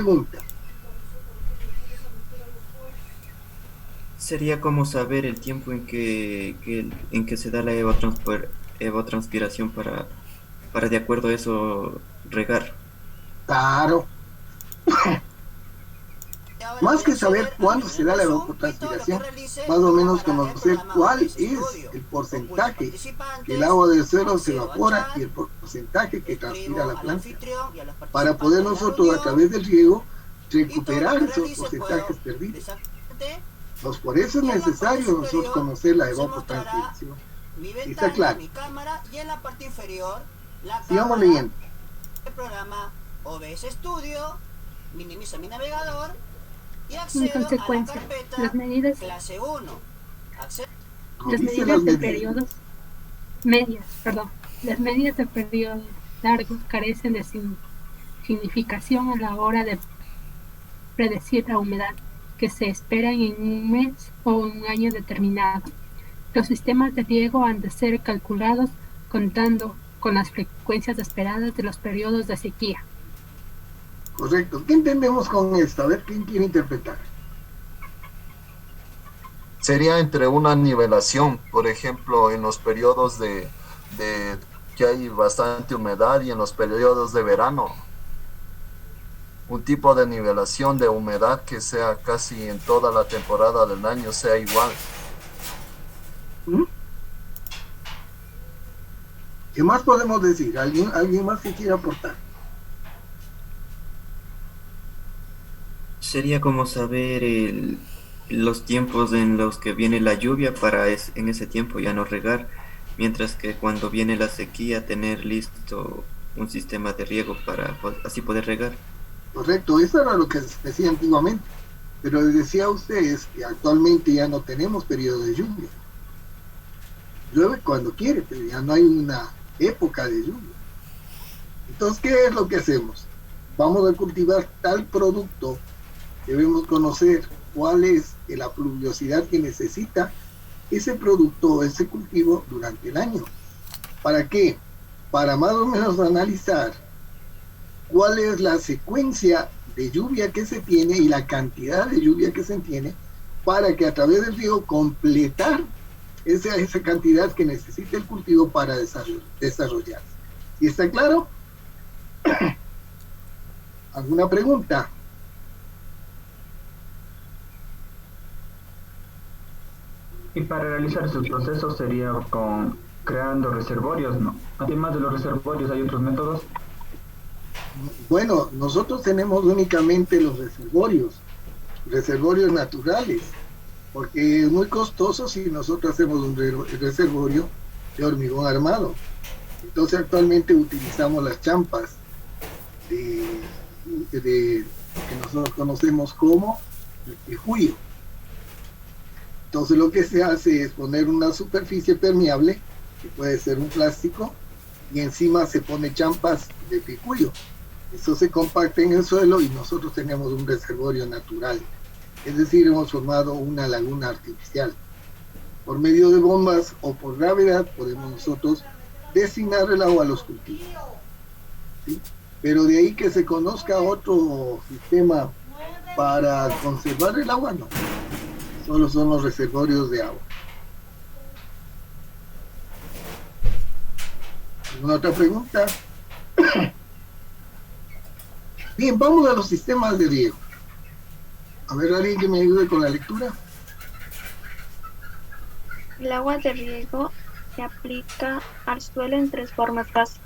Pregunta. Sería como saber el tiempo en que se da la evapotranspiración para de acuerdo a eso regar. Claro, Y ahora más voy a que saber acceder a mi cuándo se reunión da de la Zoom y todo lo que evapotranspiración, realice más o lo menos grabará el conocer programa cuál OBS es Studio. el Oculto porcentaje que el participantes, agua del suelo se accedo al evapora y chat, el porcentaje que transpira escribo la al planta, anfitrión y a los para poder participantes de la nosotros a reunión través del riego y todo lo recuperar que esos realice puedo porcentajes perdidos. exactamente. Entonces, por eso es Y en la parte necesario nosotros superior conocer la se mostrará evapotranspiración. mi ¿Sí está ventana, claro? mi cámara y en la parte inferior la Sigamos cámara leyendo. del programa OBS Studio. Minimizo mi navegador y En accedo a la consecuencia, carpeta clase 1. Accedo Nos las dice las medidas de medidas. periodos medias, perdón, las medidas de periodos largos carecen de significación a la hora de predecir la humedad que se espera en un mes o un año determinado. Los sistemas de riego han de ser calculados contando con las frecuencias esperadas de los periodos de sequía. Correcto. ¿Qué entendemos con esto? A ver, ¿quién quiere interpretar? Sería entre una nivelación, por ejemplo, en los periodos de que hay bastante humedad y en los periodos de verano, un tipo de nivelación de humedad que sea casi en toda la temporada del año sea igual. ¿Mm? ¿Qué más podemos decir? ¿Alguien más que quiera aportar? Sería como saber los tiempos en los que viene la lluvia en ese tiempo ya no regar, mientras que cuando viene la sequía tener listo un sistema de riego para así poder regar. Correcto, eso era lo que se decía antiguamente, pero les decía a ustedes que actualmente ya no tenemos periodo de lluvia. Llueve cuando quiere, pero ya no hay una época de lluvia. Entonces, ¿qué es lo que hacemos? Vamos a cultivar tal producto, debemos conocer cuál es la pluviosidad que necesita ese producto, ese cultivo durante el año. ¿Para qué? Para más o menos analizar cuál es la secuencia de lluvia que se tiene y la cantidad de lluvia que se tiene para que a través del río completar esa cantidad que necesita el cultivo para desarrollarse. ¿Y está claro? ¿Alguna pregunta? Y para realizar estos procesos sería con creando reservorios, ¿no? Además de los reservorios, ¿hay otros métodos? Bueno, nosotros tenemos únicamente los reservorios naturales, porque es muy costoso si nosotros hacemos un reservorio de hormigón armado. Entonces actualmente utilizamos las champas de, que nosotros conocemos como el juyo. Entonces lo que se hace es poner una superficie permeable, que puede ser un plástico, y encima se pone champas de picuyo. Eso se compacta en el suelo y nosotros tenemos un reservorio natural. Es decir, hemos formado una laguna artificial. Por medio de bombas o por gravedad podemos nosotros destinar el agua a los cultivos. ¿Sí? Pero de ahí que se conozca otro sistema para conservar el agua, no. Solo son los reservorios de agua. ¿Alguna otra pregunta? Bien, vamos a los sistemas de riego. A ver, alguien que me ayude con la lectura. El agua de riego se aplica al suelo en tres formas básicas: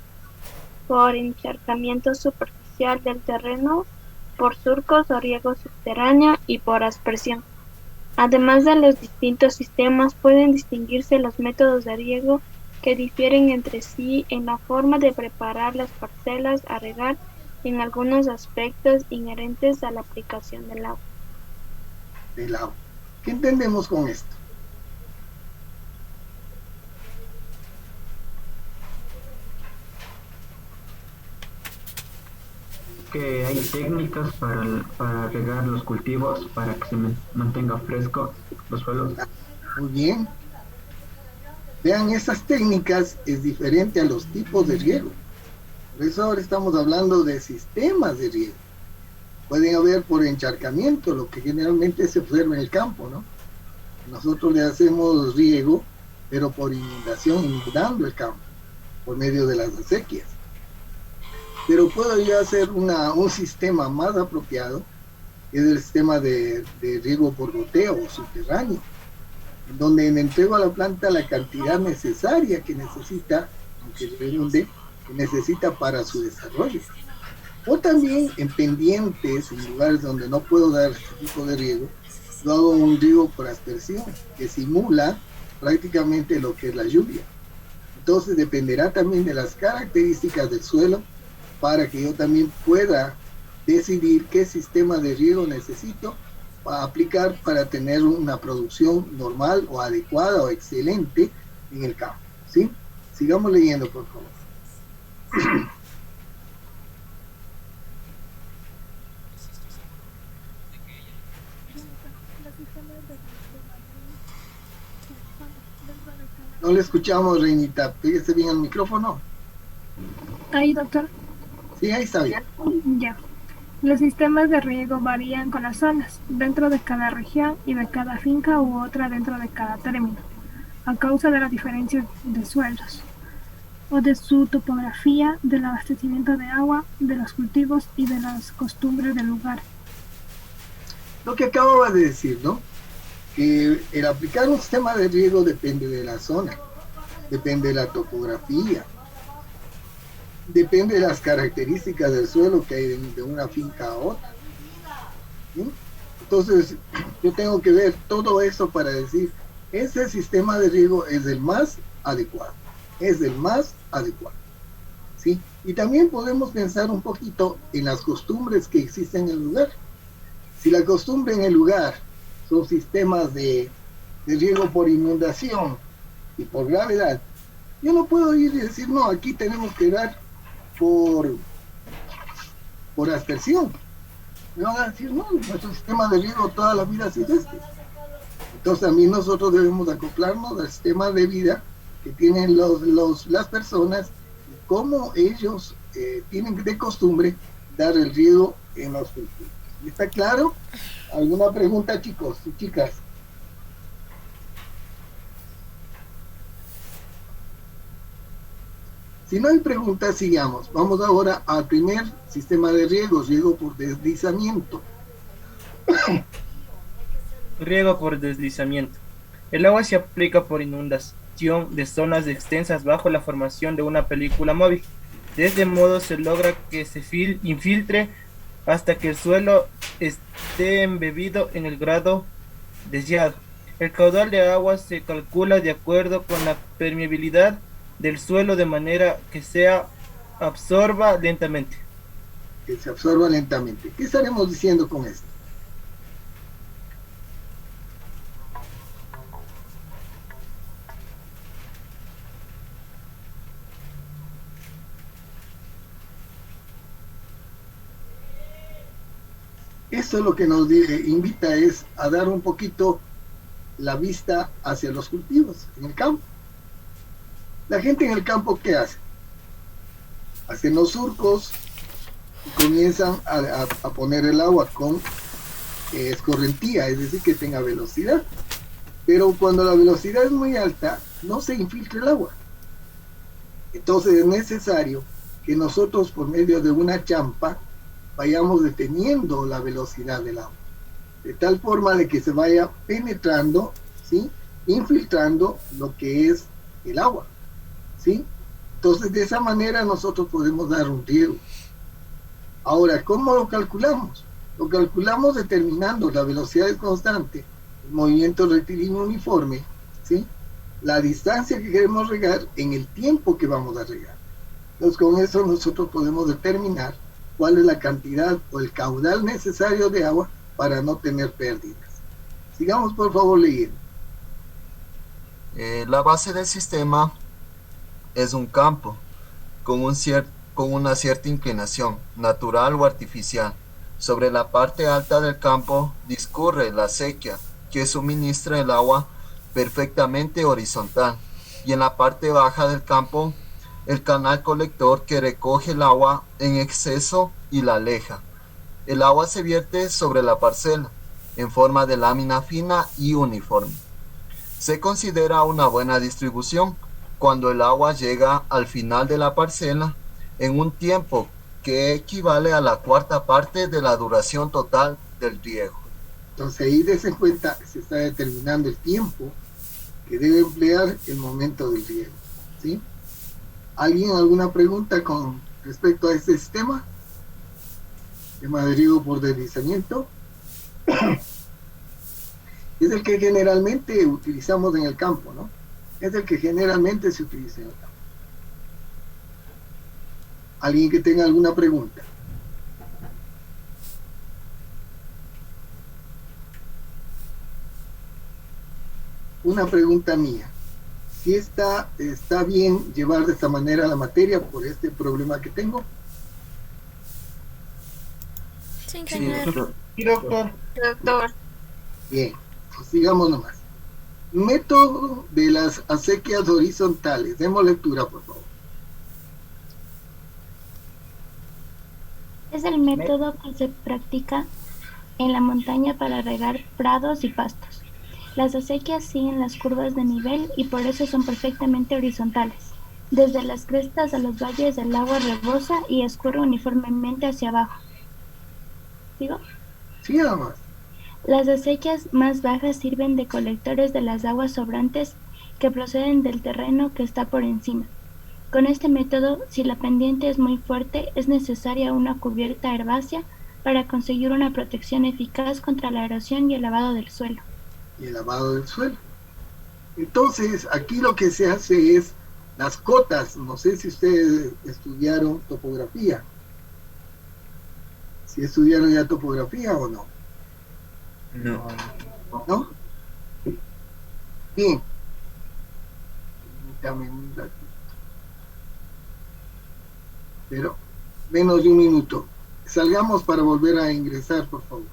por encharcamiento superficial del terreno, por surcos o riego subterráneo y por aspersión. Además de los distintos sistemas, pueden distinguirse los métodos de riego que difieren entre sí en la forma de preparar las parcelas a regar y en algunos aspectos inherentes a la aplicación del agua. Del agua. ¿Qué entendemos con esto? Que hay técnicas para regar los cultivos para que se mantenga fresco los suelos. Muy bien. Vean, esas técnicas es diferente a los tipos de riego. Por eso ahora estamos hablando de sistemas de riego. Pueden haber por encharcamiento, lo que generalmente se observa en el campo, ¿no? Nosotros le hacemos riego, pero por inundación, inundando el campo, por medio de las acequias. Pero puedo yo hacer un sistema más apropiado, que es el sistema de riego por goteo o subterráneo, donde le entrego a la planta la cantidad necesaria que necesita, aunque redunde, que necesita para su desarrollo. O también en pendientes, en lugares donde no puedo dar este tipo de riego, yo hago un riego por aspersión, que simula prácticamente lo que es la lluvia. Entonces dependerá también de las características del suelo para que yo también pueda decidir qué sistema de riego necesito para aplicar para tener una producción normal o adecuada o excelente en el campo, ¿sí? Sigamos leyendo, por favor. No le escuchamos, Reinita. Pégese bien al micrófono. Ahí, doctor. Sí, ahí está bien. Ya. Los sistemas de riego varían con las zonas, dentro de cada región y de cada finca u otra dentro de cada término, a causa de las diferencias de suelos, o de su topografía, del abastecimiento de agua, de los cultivos y de las costumbres del lugar. Lo que acababa de decir, ¿no? Que el aplicar un sistema de riego depende de la zona, depende de la topografía, depende de las características del suelo que hay de una finca a otra, ¿sí? Entonces yo tengo que ver todo eso para decir, ese sistema de riego es el más adecuado, ¿sí? Y también podemos pensar un poquito en las costumbres que existen en el lugar. Si la costumbre en el lugar son sistemas de riego por inundación y por gravedad, yo no puedo ir y decir, no, aquí tenemos que dar por aspersión. Me van a decir, no, nuestro sistema de riego toda la vida ha sido este. Entonces también nosotros debemos acoplarnos al sistema de vida que tienen las personas, y cómo ellos tienen de costumbre dar el riego en los cultivos. ¿Está claro? ¿Alguna pregunta, chicos y chicas? Si no hay preguntas, sigamos. Vamos ahora al primer sistema de riego por deslizamiento. Riego por deslizamiento. El agua se aplica por inundación de zonas extensas bajo la formación de una película móvil. De este modo se logra que se infiltre hasta que el suelo esté embebido en el grado deseado. El caudal de agua se calcula de acuerdo con la permeabilidad del suelo de manera que se absorba lentamente. Que se absorba lentamente. ¿Qué estaremos diciendo con esto? Esto lo que nos invita es a dar un poquito la vista hacia los cultivos en el campo. La gente en el campo, ¿qué hace? Hacen los surcos y comienzan a poner el agua con escorrentía, es decir, que tenga velocidad. Pero cuando la velocidad es muy alta, no se infiltra el agua. Entonces es necesario que nosotros, por medio de una champa, vayamos deteniendo la velocidad del agua, de tal forma de que se vaya penetrando, ¿sí?, infiltrando lo que es el agua, ¿sí? Entonces de esa manera nosotros podemos dar un riego. Ahora, ¿cómo lo calculamos? Lo calculamos determinando la velocidad constante, el movimiento rectilíneo uniforme, ¿sí?, la distancia que queremos regar en el tiempo que vamos a regar. Entonces con eso nosotros podemos determinar cuál es la cantidad o el caudal necesario de agua para no tener pérdidas. Sigamos por favor leyendo. La base del sistema es un campo con una cierta inclinación, natural o artificial. Sobre la parte alta del campo discurre la acequia, que suministra el agua perfectamente horizontal, y en la parte baja del campo el canal colector que recoge el agua en exceso y la aleja. El agua se vierte sobre la parcela en forma de lámina fina y uniforme. Se considera una buena distribución cuando el agua llega al final de la parcela en un tiempo que equivale a la cuarta parte de la duración total del riego. Entonces ahí des en cuenta que se está determinando el tiempo que debe emplear el momento del riego, ¿sí? ¿Alguien alguna pregunta con respecto a este sistema? Sistema de riego por deslizamiento. Es el que generalmente utilizamos en el campo, ¿no? Es el que generalmente se utiliza en el campo. ¿Alguien que tenga alguna pregunta? Una pregunta mía. Si está bien llevar de esta manera la materia por este problema que tengo. Sí, Sí, ingeniero. doctor. Sí, doctor. Doctor, Bien, pues sigamos nomás. Método de las acequias horizontales. Demos lectura, por favor. Es el método que se practica en la montaña para regar prados y pastos. Las acequias siguen las curvas de nivel y por eso son perfectamente horizontales. Desde las crestas a los valles el agua rebosa y escurre uniformemente hacia abajo. ¿Sigo? Sí, nada más. Las acequias más bajas sirven de colectores de las aguas sobrantes que proceden del terreno que está por encima. Con este método, si la pendiente es muy fuerte, es necesaria una cubierta herbácea para conseguir una protección eficaz contra la erosión y el lavado del suelo. Y el lavado del suelo. Entonces, aquí lo que se hace es las cotas. No sé si ustedes estudiaron topografía. Si estudiaron ya topografía o no. No. ¿No? Bien. Permítame un ratito. Pero menos de un minuto. Salgamos para volver a ingresar, por favor.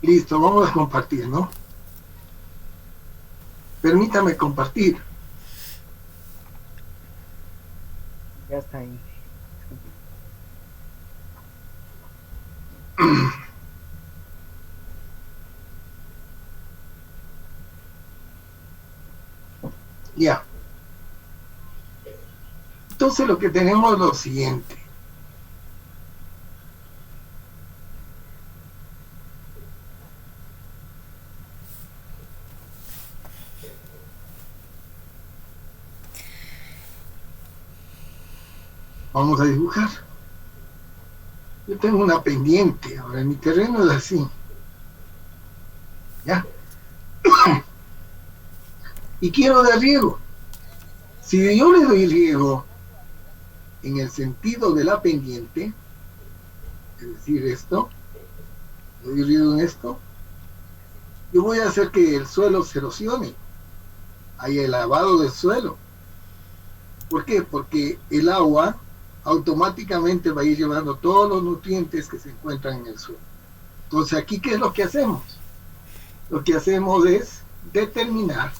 Listo, vamos a compartir, ¿no? Permítame compartir. Ya está ahí. Ya. Entonces lo que tenemos es lo siguiente. Vamos a dibujar. Yo tengo una pendiente, ahora mi terreno es así. ¿Ya? Y quiero dar riego. Si yo le doy riego en el sentido de la pendiente, es decir, esto, le doy riego en esto, yo voy a hacer que el suelo se erosione, haya el lavado del suelo. ¿Por qué? Porque el agua automáticamente va a ir llevando todos los nutrientes que se encuentran en el suelo. Entonces, aquí, ¿qué es lo que hacemos? Lo que hacemos es determinar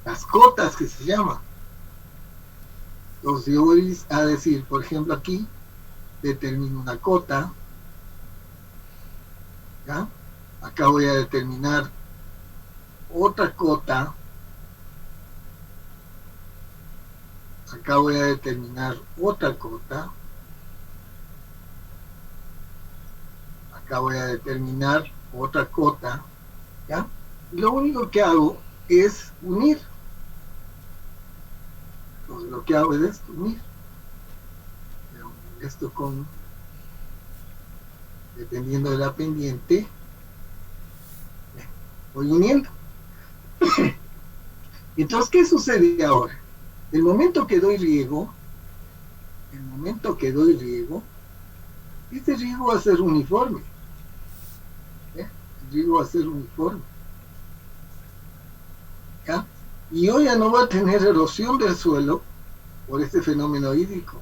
las cotas que se llaman. Entonces, yo voy a decir, por ejemplo, aquí, determino una cota. ¿Ya? Acá voy a determinar otra cota. Acá voy a determinar otra cota. Acá voy a determinar otra cota. ¿Ya? Y lo único que hago es unir. Entonces, lo que hago es esto, unir. Esto con, dependiendo de la pendiente, voy uniendo. Entonces, ¿qué sucede ahora? El momento que doy riego, este riego va a ser uniforme. El riego va a ser uniforme. ¿Ya? Y yo ya no voy a tener erosión del suelo por este fenómeno hídrico,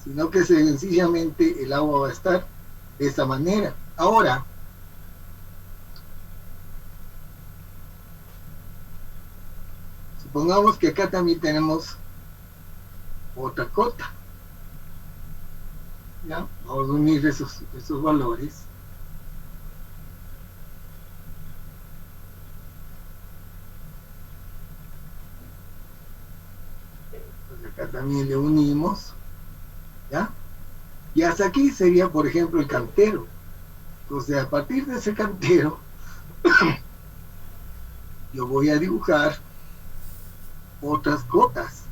sino que sencillamente el agua va a estar de esta manera. Ahora, supongamos que acá también tenemos otra cota. ¿Ya? Vamos a unir esos valores. Entonces acá también le unimos. ¿Ya? Y hasta aquí sería, por ejemplo, el cantero. Entonces, a partir de ese cantero, yo voy a dibujar otras cotas.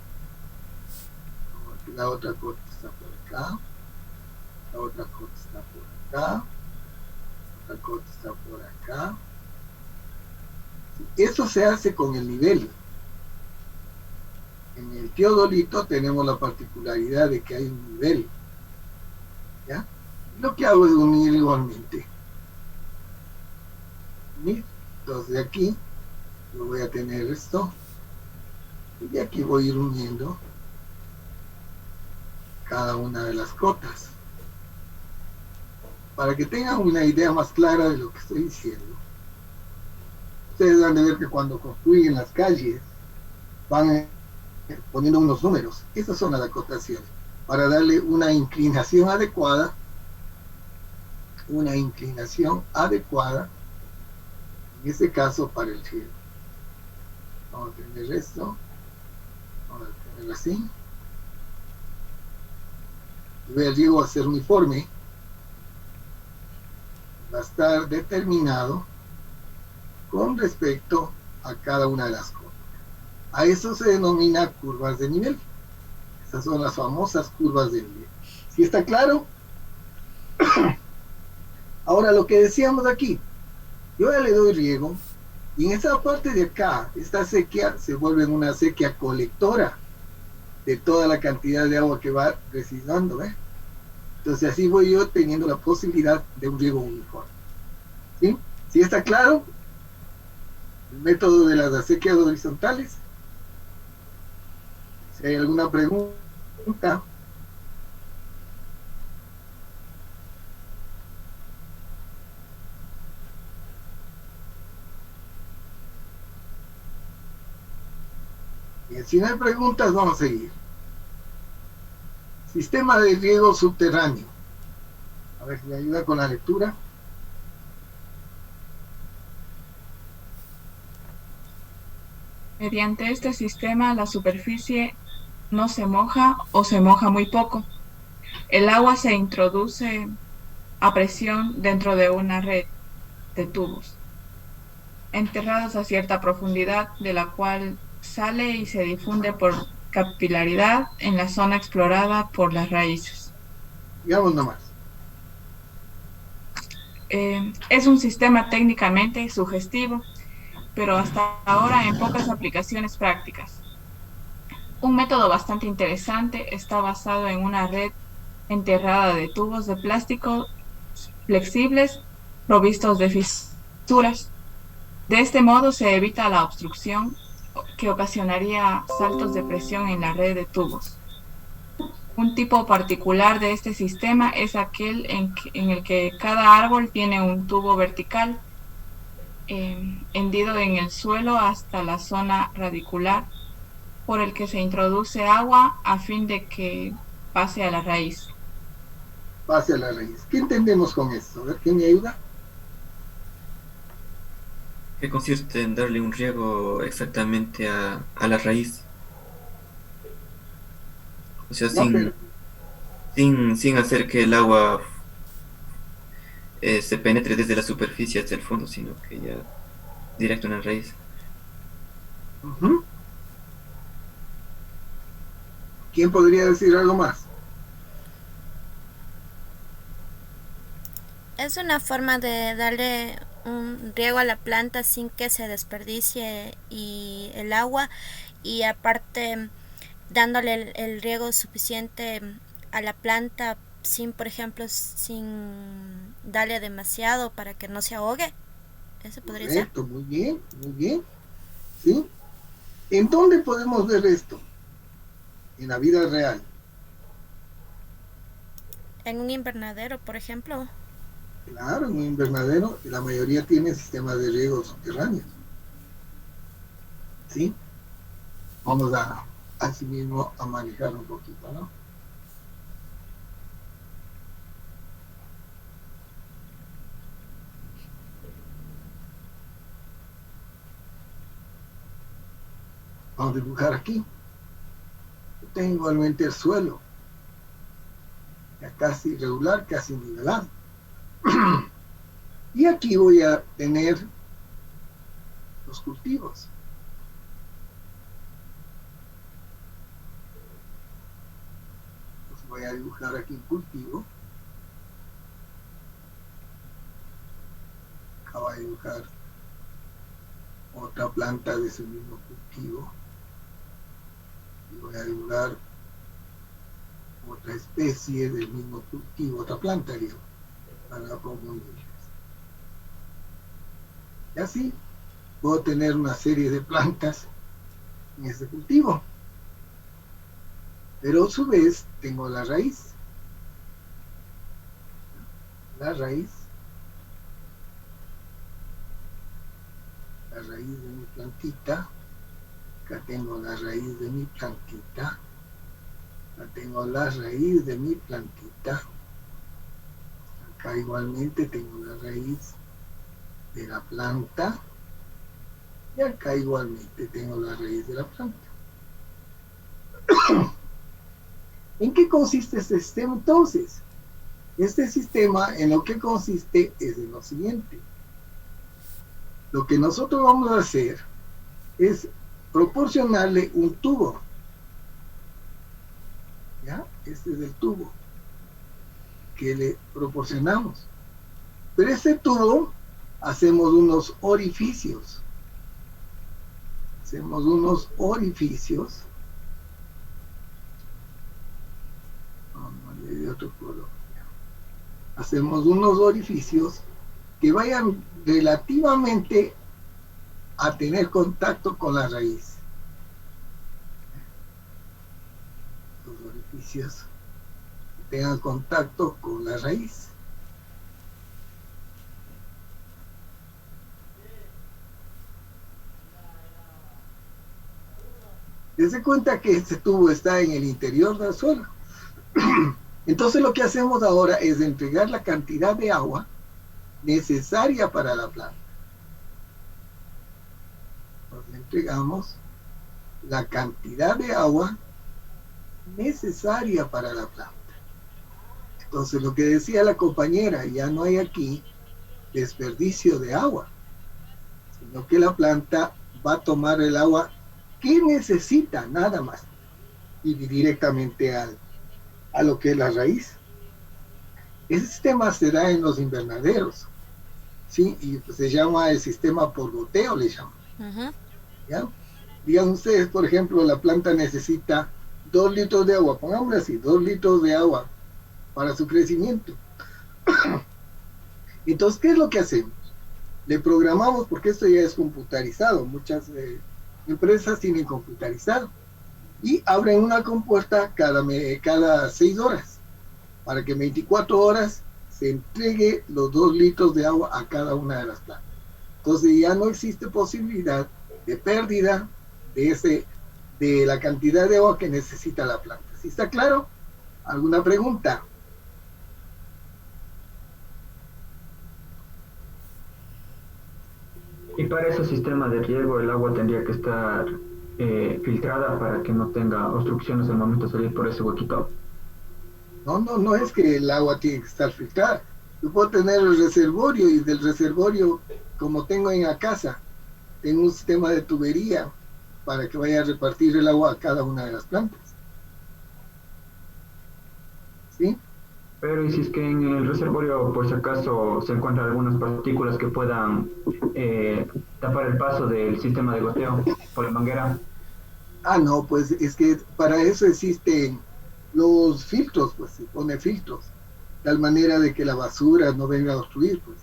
La otra cota está por acá, la otra cota está por acá, la otra cota está por acá. Eso se hace con el nivel. En el teodolito tenemos la particularidad de que hay un nivel. ¿Ya? Lo que hago es unir igualmente. Unir. Entonces de aquí yo voy a tener esto. Y de aquí voy a ir uniendo cada una de las cotas. Para que tengan una idea más clara de lo que estoy diciendo. Ustedes van a ver que cuando construyen las calles van poniendo unos números. Esas son las acotaciones. Para darle una inclinación adecuada. Una inclinación adecuada. En este caso para el cielo. Vamos a tener esto. Vamos a tenerlo así. Y el riego va a ser uniforme. Va a estar determinado con respecto a cada una de las cosas. A eso se denomina curvas de nivel. Esas son las famosas curvas de nivel. ¿Sí está claro? Ahora, lo que decíamos aquí, yo ya le doy riego, y en esa parte de acá, esta sequía se vuelve una sequía colectora de toda la cantidad de agua que va residuando, ¿eh? Entonces así voy yo teniendo la posibilidad de un riego uniforme. ¿Sí? ¿Sí está claro? El método de las acequias horizontales. Si hay alguna pregunta. Bien, si no hay preguntas, vamos a seguir. Sistema de riego subterráneo. A ver si me ayuda con la lectura. Mediante este sistema, la superficie no se moja o se moja muy poco. El agua se introduce a presión dentro de una red de tubos, enterrados a cierta profundidad, de la cual sale y se difunde por capilaridad en la zona explorada por las raíces. Digamos nomás. Es un sistema técnicamente sugestivo, pero hasta ahora en pocas aplicaciones prácticas. Un método bastante interesante está basado en una red enterrada de tubos de plástico flexibles provistos de fisuras. De este modo se evita la obstrucción que ocasionaría saltos de presión en la red de tubos. Un tipo particular de este sistema es aquel en el que cada árbol tiene un tubo vertical hendido en el suelo hasta la zona radicular, por el que se introduce agua a fin de que pase a la raíz. Pase a la raíz. ¿Qué entendemos con esto? A ver, ¿quién me ayuda? ¿Qué consiste en darle un riego exactamente a la raíz? O sea, No, sin hacer que el agua se penetre desde la superficie hasta el fondo, sino que ya directo en la raíz. Ujú. ¿Quién podría decir algo más? Es una forma de darle un riego a la planta sin que se desperdicie y el agua, y aparte dándole el riego suficiente a la planta sin, por ejemplo, sin darle demasiado para que no se ahogue. Eso podría ser. Correcto, muy bien, muy bien. ¿Sí? ¿En dónde podemos ver esto? En la vida real. En un invernadero, por ejemplo. Claro, en un invernadero la mayoría tiene sistemas de riego subterráneos. ¿Sí? Vamos a así mismo a manejar un poquito, ¿no? Vamos a dibujar aquí. Tengo igualmente el suelo, ya casi irregular, casi nivelado. Y aquí voy a tener los cultivos. Pues voy a dibujar aquí un cultivo. Acá voy a dibujar otra planta de ese mismo cultivo. Y voy a dibujar otra especie del mismo cultivo, otra planta, digo, para confundirlas. Y así puedo tener una serie de plantas en este cultivo. Pero a su vez tengo la raíz. La raíz de mi plantita. Acá tengo la raíz de mi plantita. Acá tengo la raíz de mi plantita. Acá igualmente tengo la raíz de la planta. Y acá igualmente tengo la raíz de la planta. ¿En qué consiste este sistema entonces? Este sistema en lo que consiste es en lo siguiente. Lo que nosotros vamos a hacer es proporcionarle un tubo. ¿Ya? Este es el tubo que le proporcionamos. Pero este tubo hacemos unos orificios. Hacemos unos orificios. De otro color. Hacemos unos orificios que vayan relativamente a tener contacto con la raíz. Los orificios que tengan contacto con la raíz. Dense cuenta que este tubo está en el interior del suelo. Entonces lo que hacemos ahora es entregar la cantidad de agua necesaria para la planta. Nos entregamos la cantidad de agua necesaria para la planta. Entonces lo que decía la compañera, ya no hay aquí desperdicio de agua, sino que la planta va a tomar el agua que necesita, nada más. y directamente a lo que es la raíz. Ese sistema se da en los invernaderos, ¿sí? Y pues se llama el sistema por goteo, le llaman. ¿Ya? Digan ustedes, por ejemplo, la planta necesita 2 litros de agua, pongámosle así, 2 litros de agua para su crecimiento. Entonces, ¿qué es lo que hacemos? Le programamos, porque esto ya es computarizado, muchas empresas tienen computarizado, y abren una compuerta cada 6 horas, para que en 24 horas se entregue los 2 litros de agua a cada una de las plantas. Entonces ya no existe posibilidad de pérdida de la cantidad de agua que necesita la planta. ¿Sí está claro? ¿Alguna pregunta? Y para ese sistema de riego el agua tendría que estar filtrada para que no tenga obstrucciones al momento de salir por ese huequito. No es que el agua tiene que estar filtrada. Yo puedo tener el reservorio y del reservorio, como tengo en la casa, tengo un sistema de tubería para que vaya a repartir el agua a cada una de las plantas. ¿Sí? Pero ¿y si es que en el reservorio por si acaso se encuentran algunas partículas que puedan tapar el paso del sistema de goteo por la manguera? No, pues es que para eso existen los filtros, pues se pone filtros, de tal manera de que la basura no venga a obstruir, pues.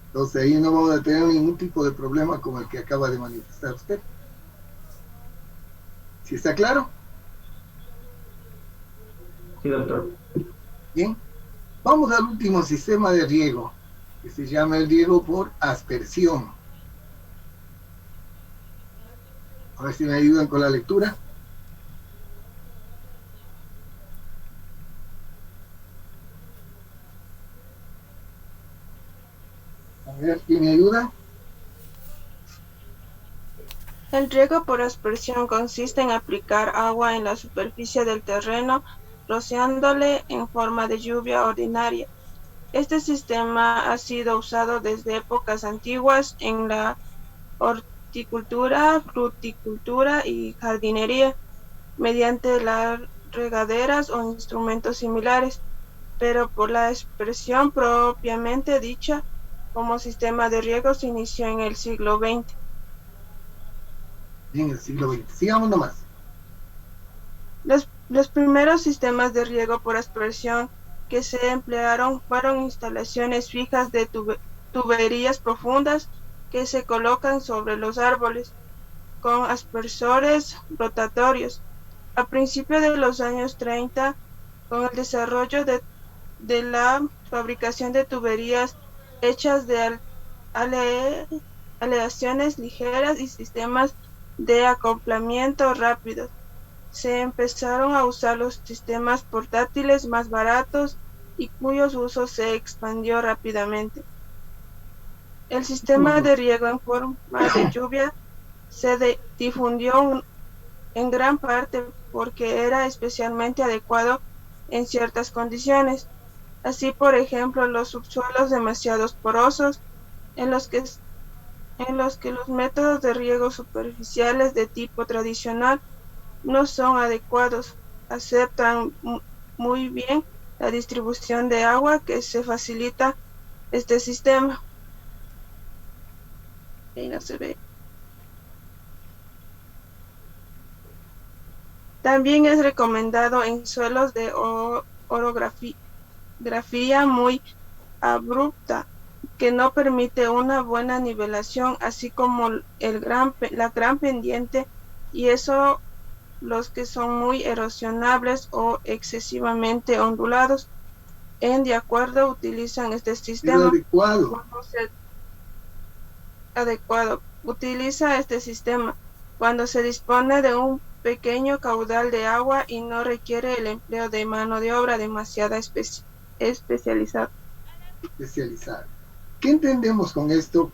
Entonces ahí no vamos a tener ningún tipo de problema como el que acaba de manifestar usted. ¿Sí está claro? Sí, doctor. Bien. Vamos al último sistema de riego, que se llama el riego por aspersión. A ver si me ayudan con la lectura. A ver, ¿quién me ayuda? El riego por aspersión consiste en aplicar agua en la superficie del terreno, rociándole en forma de lluvia ordinaria. Este sistema ha sido usado desde épocas antiguas en la horticultura, fruticultura y jardinería, mediante las regaderas o instrumentos similares, pero por la expresión propiamente dicha como sistema de riego se inició en el siglo XX. En el siglo XX. Sigamos nomás. Los primeros sistemas de riego por aspersión que se emplearon fueron instalaciones fijas de tuberías profundas que se colocan sobre los árboles, con aspersores rotatorios. A principios de los años 30, con el desarrollo de la fabricación de tuberías hechas de aleaciones ligeras y sistemas de acoplamiento rápidos, se empezaron a usar los sistemas portátiles más baratos y cuyos usos se expandió rápidamente. El sistema de riego en forma de lluvia se difundió en gran parte porque era especialmente adecuado en ciertas condiciones. Así, por ejemplo, los subsuelos demasiado porosos, en los que los métodos de riego superficiales de tipo tradicional no son adecuados, aceptan muy bien la distribución de agua que se facilita este sistema. Ahí no se ve. También es recomendado en suelos de orografía muy abrupta, que no permite una buena nivelación, así como la gran pendiente, y eso los que son muy erosionables o excesivamente ondulados. De acuerdo, utilizan este sistema. Adecuado. Utiliza este sistema cuando se dispone de un pequeño caudal de agua y no requiere el empleo de mano de obra demasiado especializada. ¿Qué entendemos con esto,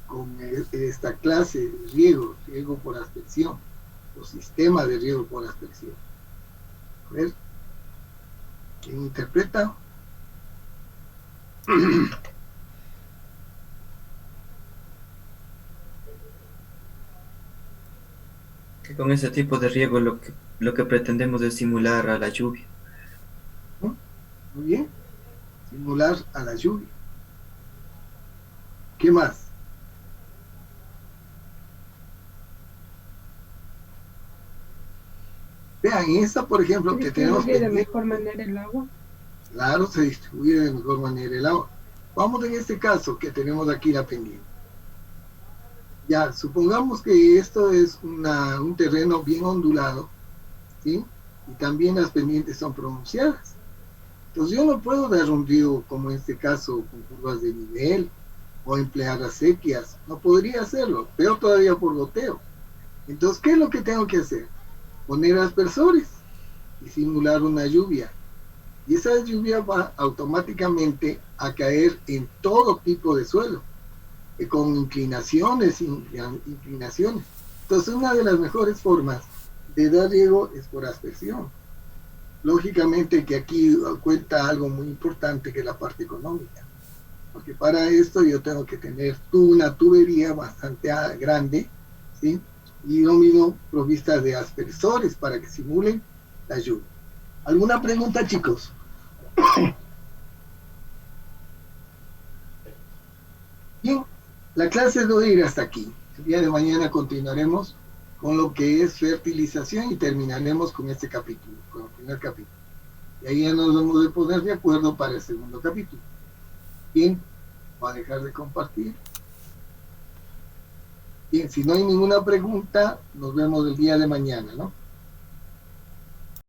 con esta clase de riego por aspersión, o sistema de riego por aspersión? A ver, ¿quién interpreta? Que con ese tipo de riego lo que pretendemos es simular a la lluvia. Muy bien, simular a la lluvia. ¿Qué más? Vean, esta por ejemplo que tenemos ¿Distribuye de mejor manera el agua? Claro, se distribuye de mejor manera el agua. Vamos en este caso que tenemos aquí la pendiente. Ya, supongamos que esto es un terreno bien ondulado, ¿sí? Y también las pendientes son pronunciadas. Entonces yo no puedo dar un riego como en este caso con curvas de nivel o emplear acequias. No podría hacerlo, peor todavía por goteo. Entonces, ¿qué es lo que tengo que hacer? Poner aspersores y simular una lluvia. Y esa lluvia va automáticamente a caer en todo tipo de suelo, con inclinaciones. Entonces, una de las mejores formas de dar riego es por aspersión. Lógicamente que aquí cuenta algo muy importante, que es la parte económica, porque para esto yo tengo que tener una tubería bastante grande, ¿sí? Y lo mismo provistas de aspersores para que simulen la lluvia. ¿Alguna pregunta, chicos? Bien, la clase de hoy irá hasta aquí. El día de mañana continuaremos con lo que es fertilización y terminaremos con este capítulo, con el primer capítulo. Y ahí ya nos vamos a poner de acuerdo para el segundo capítulo. Bien, voy a dejar de compartir. Bien, si no hay ninguna pregunta, nos vemos el día de mañana, ¿no?